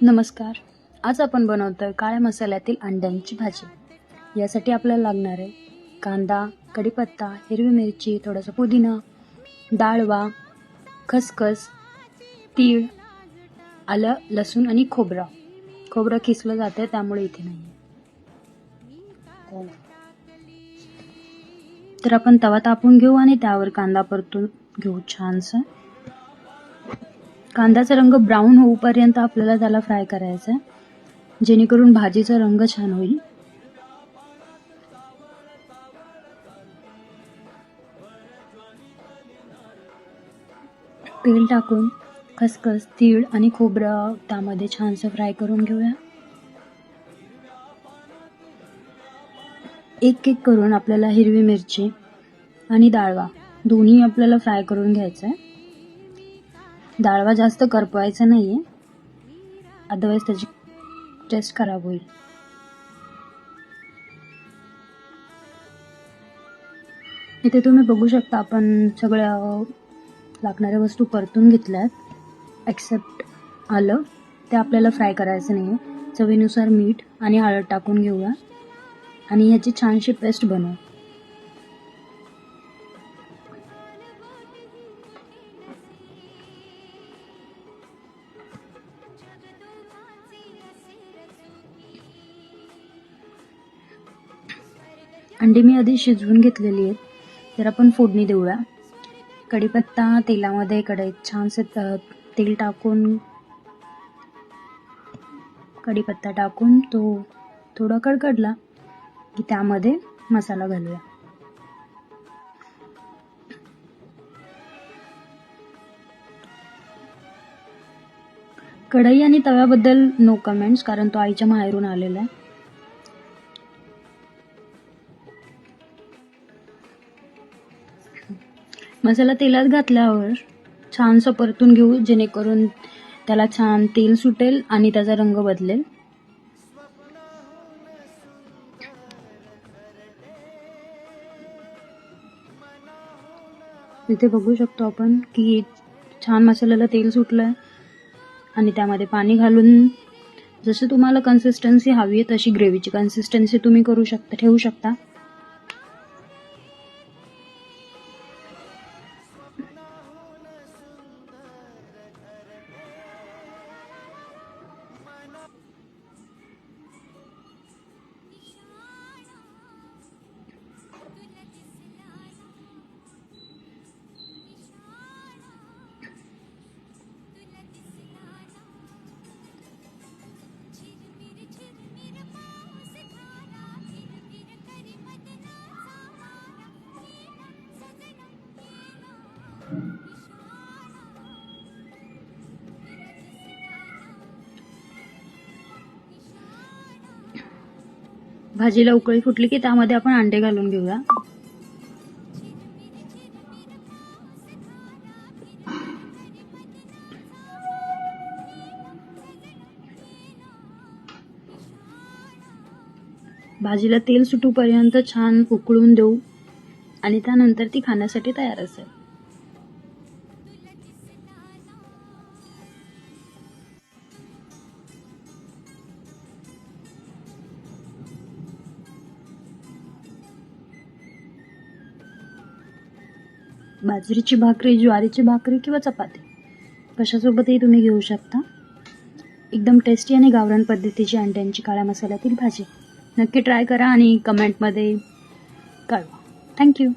नमस्कार. आज आपण बनवतोय काळ्या मसाल्यातील अंड्यांची भाजी. यासाठी आपल्याला लागणार आहे कांदा, कढीपत्ता, हिरवी मिरची, थोडासा पुदिना, डाळवा, खसखस, तीळ, आलं, लसूण आणि खोबरं. खोबरं किसलं जातं त्यामुळे इथे नाही. तर आपण तवा तापून घेऊ आणि त्यावर कांदा परतून घेऊ छानसा. कांद्याचा रंग ब्राऊन होऊपर्यंत आपल्याला त्याला फ्राय करायचा आहे, जेणेकरून भाजीचा रंग छान होईल. तेल टाकून खसखस, तीळ आणि खोबरं त्यामध्ये छानसं फ्राय करून घेऊया. एक एक करून आपल्याला हिरवी मिरची आणि डाळवा दोन्ही आपल्याला फ्राय करून घ्यायचं आहे. डाळवा जास्त करपवायचा नाहीये, अदरवाईज त्याची टेस्ट खराब होईल. इथे तुम्ही बघू शकता आपण सगळ्या लागणाऱ्या वस्तू परतून घेतल्यात एक्सेप्ट आलं. ते आपल्याला फ्राय करायचं नाही आहे. चवीनुसार मीठ आणि हळद टाकून घेऊया आणि ह्याची छानशी पेस्ट बनवू. अंडी मी आधी शिजवून घेतलेली आहेत, तर आपण फोडणी देऊया. कढीपत्ता तेलामध्ये कढईत छानसे तेल टाकून कढीपत्ता टाकून तो थोडा कडकडला की त्यामध्ये मसाला घालूया. कढई आणि तव्याबद्दल नो कमेंट्स, कारण तो आईच्या माहेरून आलेला आहे. मसाला तेलात घातल्यावर छानसं परतून घेऊ, जेणेकरून त्याला छान तेल सुटेल आणि त्याचा रंग बदलेल. इथे बघू शकतो आपण की छान मसाल्याला तेल सुटलंय आणि त्यामध्ये पाणी घालून जसं तुम्हाला कन्सिस्टन्सी हवी आहे तशी ग्रेव्हीची कन्सिस्टन्सी तुम्ही ठेवू शकता. भाजीला उकळी फुटली की त्यामध्ये आपण अंडे घालून घेऊया. भाजीला तेल सुटूपर्यंत छान उकळून देऊ आणि त्यानंतर ती खाण्यासाठी तयार असेल. बाजरीची भाकरी, ज्वारीची भाकरी किंवा चपाती कशासोबतही तुम्ही घेऊ शकता. एकदम टेस्टी आणि गावरान पद्धतीची अंड्यांची काळ्या मसाल्यातील भाजी. नक्की ट्राय करा आणि कमेंटमध्ये कळवा. थँक्यू.